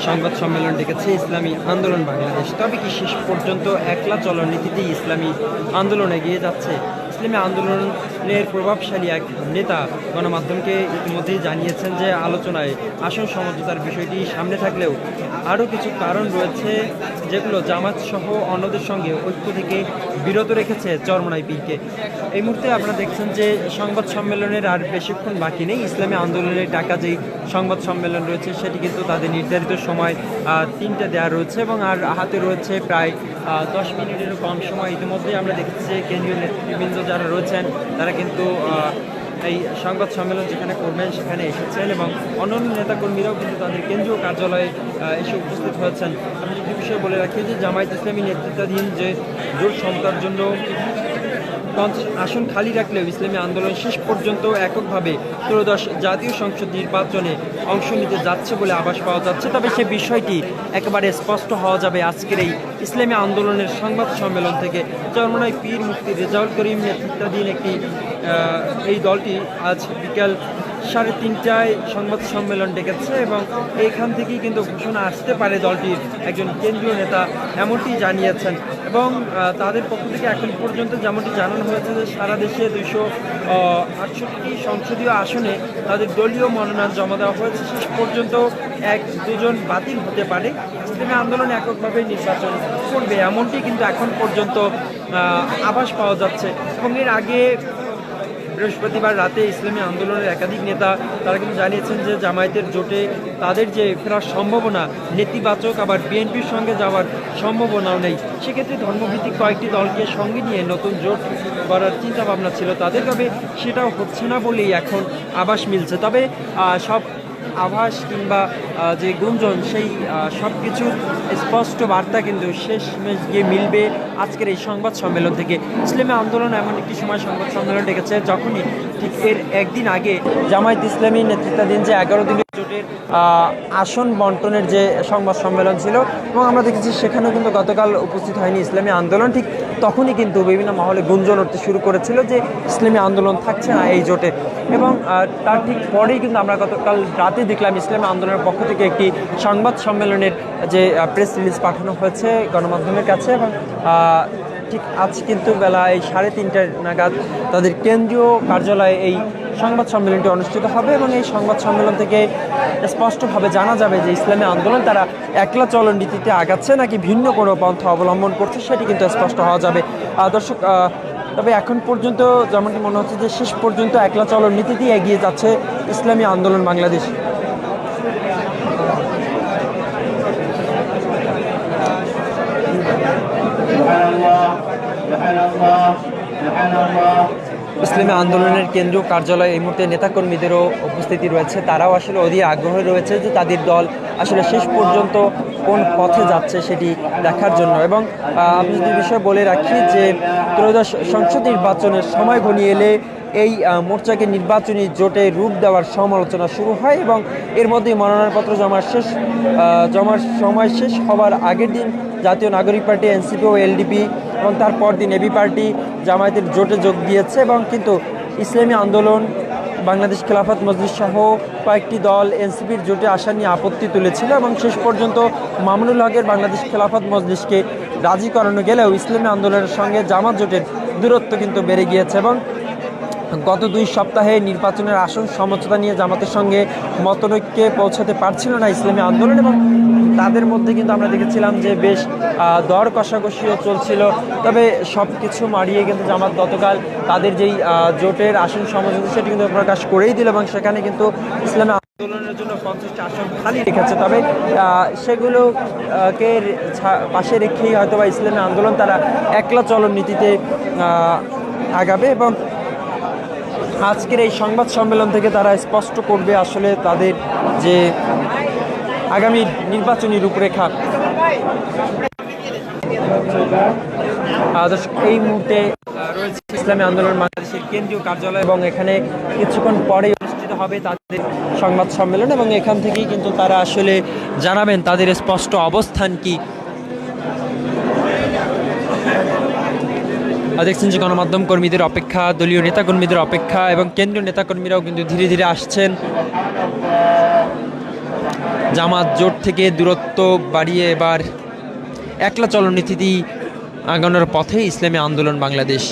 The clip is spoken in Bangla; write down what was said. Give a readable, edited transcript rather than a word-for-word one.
সংবাদ সম্মেলন ডেকেছে ইসলামী আন্দোলন বাংলাদেশ। তবে কি শেষ পর্যন্ত একলা চলার নীতিতেই ইসলামী আন্দোলন এগিয়ে যাচ্ছে? ইসলামী আন্দোলনের প্রভাবশালী এক নেতা গণমাধ্যমকে ইতিমধ্যেই জানিয়েছেন যে আলোচনায় আসন সমঝোতার বিষয়টি সামনে থাকলেও আরও কিছু কারণ রয়েছে যেগুলো জামাত সহ অন্যদের সঙ্গে ঐক্য থেকে বিরত রেখেছে চরমোনাই পীরকে। এই মুহূর্তে আপনারা দেখছেন যে সংবাদ সম্মেলনের আর বেশিক্ষণ বাকি নেই। ইসলামী আন্দোলনের ডাকা যেই সংবাদ সম্মেলন রয়েছে সেটি কিন্তু তাদের নির্ধারিত সময় 3টে দেওয়া রয়েছে এবং আর হাতে রয়েছে প্রায় 10 মিনিটেরও কম সময়। ইতিমধ্যেই আমরা দেখছি যে কেন্দ্রীয় নেতৃবৃন্দ যারা রয়েছেন তারা কিন্তু এই সংবাদ সম্মেলন যেখানে করবেন সেখানে এসেছেন এবং অন্যান্য নেতাকর্মীরাও কিন্তু তাদের কেন্দ্রীয় কার্যালয়ে এসে উপস্থিত হয়েছেন। আমি যদি বিষয়ে বলে রাখি যে জামায়াত ইসলামী নেতৃত্বাধীন যে জোট সমতার জন্য 50 আসন খালি রাখলেও ইসলামী আন্দোলন শেষ পর্যন্ত এককভাবে ত্রয়োদশ জাতীয় সংসদ নির্বাচনে অংশ নিতে যাচ্ছে বলে আভাস পাওয়া যাচ্ছে। তবে সে বিষয়টি একেবারে স্পষ্ট হওয়া যাবে আজকের এই ইসলামী আন্দোলনের সংবাদ সম্মেলন থেকে। চরমোনাই পীর মুফতি রেজাউল করিম নেতৃত্বাধীন এই দলটি আজ বিকাল 3:30টায় সংবাদ সম্মেলন ডেকেছে এবং এইখান থেকেই কিন্তু ঘোষণা আসতে পারে দলটির একজন কেন্দ্রীয় নেতা এমনটি জানিয়েছেন। এবং তাদের পক্ষ থেকে এখন পর্যন্ত যেমনটি জানানো হয়েছে যে সারা দেশে 268টি সংসদীয় আসনে তাদের দলীয় মনোনয়ন জমা দেওয়া হয়েছে। শেষ পর্যন্ত 1-2 বাতিল হতে পারে। ইসলামী আন্দোলন এককভাবে নির্বাচন করবে এমনটি কিন্তু এখন পর্যন্ত আভাস পাওয়া যাচ্ছে। এবং এর আগে বৃহস্পতিবার রাতে ইসলামী আন্দোলনের একাধিক নেতা তারা কিন্তু জানিয়েছেন যে জামায়াতের জোটে তাদের যে ফেরার সম্ভাবনা নেতিবাচক, আবার বিএনপির সঙ্গে যাওয়ার সম্ভাবনাও নেই। সেক্ষেত্রে ধর্মভিত্তিক কয়েকটি দলকে সঙ্গে নিয়ে নতুন জোট করার চিন্তাভাবনা ছিল তাদের, তবে সেটাও হচ্ছে না বলেই এখন আভাস মিলছে। তবে সব আভাস কিংবা যে গুঞ্জন সেই সব কিছুর স্পষ্ট বার্তা কিন্তু শেষমেশ গিয়ে মিলবে আজকের এই সংবাদ সম্মেলন থেকে। ইসলামী আন্দোলন এমন একটি সময় সংবাদ সম্মেলন ডেকেছে যখনই ঠিক এর একদিন আগে জামায়াত ইসলামী নেতৃত্বাধীন যে 11 দিনের জোটের আসন বন্টনের যে সংবাদ সম্মেলন ছিল এবং আমরা দেখেছি সেখানেও কিন্তু গতকাল উপস্থিত হয়নি ইসলামী আন্দোলন। ঠিক তখনই কিন্তু বিভিন্ন মহলে গুঞ্জন উঠতে শুরু করেছিল যে ইসলামী আন্দোলন থাকছে না এই জোটে। এবং তার ঠিক পরেই কিন্তু আমরা গতকাল রাতে দেখলাম ইসলামী আন্দোলনের পক্ষ থেকে একটি সংবাদ সম্মেলনের যে প্রেস রিলিজ পাঠানো হয়েছে গণমাধ্যমের কাছে এবং ঠিক আজ কিন্তু বেলা এই 3:30 নাগাদ তাদের কেন্দ্রীয় কার্যালয়ে এই সংবাদ সম্মেলনটি অনুষ্ঠিত হবে এবং এই সংবাদ সম্মেলন থেকে স্পষ্টভাবে জানা যাবে যে ইসলামী আন্দোলন তারা একলা চলন নীতিতে আগাচ্ছে নাকি ভিন্ন কোনো পন্থা অবলম্বন করছে সেটি কিন্তু স্পষ্ট হওয়া যাবে। দর্শক, তবে এখন পর্যন্ত যেমনটি মনে হচ্ছে যে শেষ পর্যন্ত একলা চলন নীতিতেই এগিয়ে যাচ্ছে ইসলামী আন্দোলন বাংলাদেশ। ইসলামী আন্দোলনের কেন্দ্রীয় কার্যালয়ে এই মুহূর্তে নেতাকর্মীদেরও উপস্থিতি রয়েছে। তারাও আসলে অধীর আগ্রহে রয়েছে যে তাদের দল আসলে শেষ পর্যন্ত কোন পথে যাচ্ছে সেটি দেখার জন্য। এবং আমি যদি বিষয় বলে রাখি যে ত্রয়োদশ সংসদ নির্বাচনের সময় ঘনিয়ে এলে এই মোর্চাকে নির্বাচনী জোটে রূপ দেওয়ার সমালোচনা শুরু হয় এবং এর মধ্যে মনোনয়নপত্র জমার সময় শেষ হওয়ার আগের দিন জাতীয় নাগরিক পার্টি, এনসিপি ও এলডিপি এবং তারপর দিন এবি পার্টি জামায়াতের জোটে যোগ দিয়েছে এবং কিন্তু ইসলামী আন্দোলন, বাংলাদেশ খেলাফত মজলিস সহ কয়েকটি দল এনসিপির জোটে আসা নিয়ে আপত্তি তুলেছিল এবং শেষ পর্যন্ত মামুনুল হকের বাংলাদেশ খেলাফত মজলিসকে রাজি করানো গেলেও ইসলামী আন্দোলনের সঙ্গে জামাত জোটের দূরত্ব কিন্তু বেড়ে গিয়েছে এবং গত 2 সপ্তাহে নির্বাচনের আসন সমঝোতা নিয়ে জামাতের সঙ্গে মতৈক্যে পৌঁছাতে পারছিল না ইসলামী আন্দোলন এবং তাদের মধ্যে কিন্তু আমরা দেখেছিলাম যে বেশ দর কষাকষিও চলছিল। তবে সব কিছু মারিয়ে কিন্তু জামাত গতকাল তাদের যেই জোটের আসন সমঝোতা সেটি কিন্তু প্রকাশ করেই দিল এবং সেখানে কিন্তু ইসলামী আন্দোলনের জন্য 50টি আসন খালি রেখেছে। তবে সেগুলোকে পাশে রেখেই হয়তো বা ইসলামী আন্দোলন তারা একলা চলন নীতিতে আগাবে এবং আজকের এই সংবাদ সম্মেলন থেকে তারা স্পষ্ট করবে আসলে তাদের যে আগামী নির্বাচনী রূপরেখা। এই মুহূর্তে রয়েছে ইসলামী আন্দোলন বাংলাদেশের কেন্দ্রীয় কার্যালয় এবং এখানে কিছুক্ষণ পরেই অনুষ্ঠিত হবে তাদের সংবাদ সম্মেলন এবং এখান থেকেই কিন্তু তারা আসলে জানাবেন তাদের স্পষ্ট অবস্থান কি। দেখছেন যে গণমাধ্যম কর্মীদের অপেক্ষা, দলীয় নেতাকর্মীদের অপেক্ষা এবং কেন্দ্রীয় নেতাকর্মীরাও কিন্তু ধীরে ধীরে আসছেন। জামাত জোট থেকে দূরত্ব বাড়িয়ে এবার একলা চলনীতিতেই আগানোর পথে ইসলামী আন্দোলন বাংলাদেশ।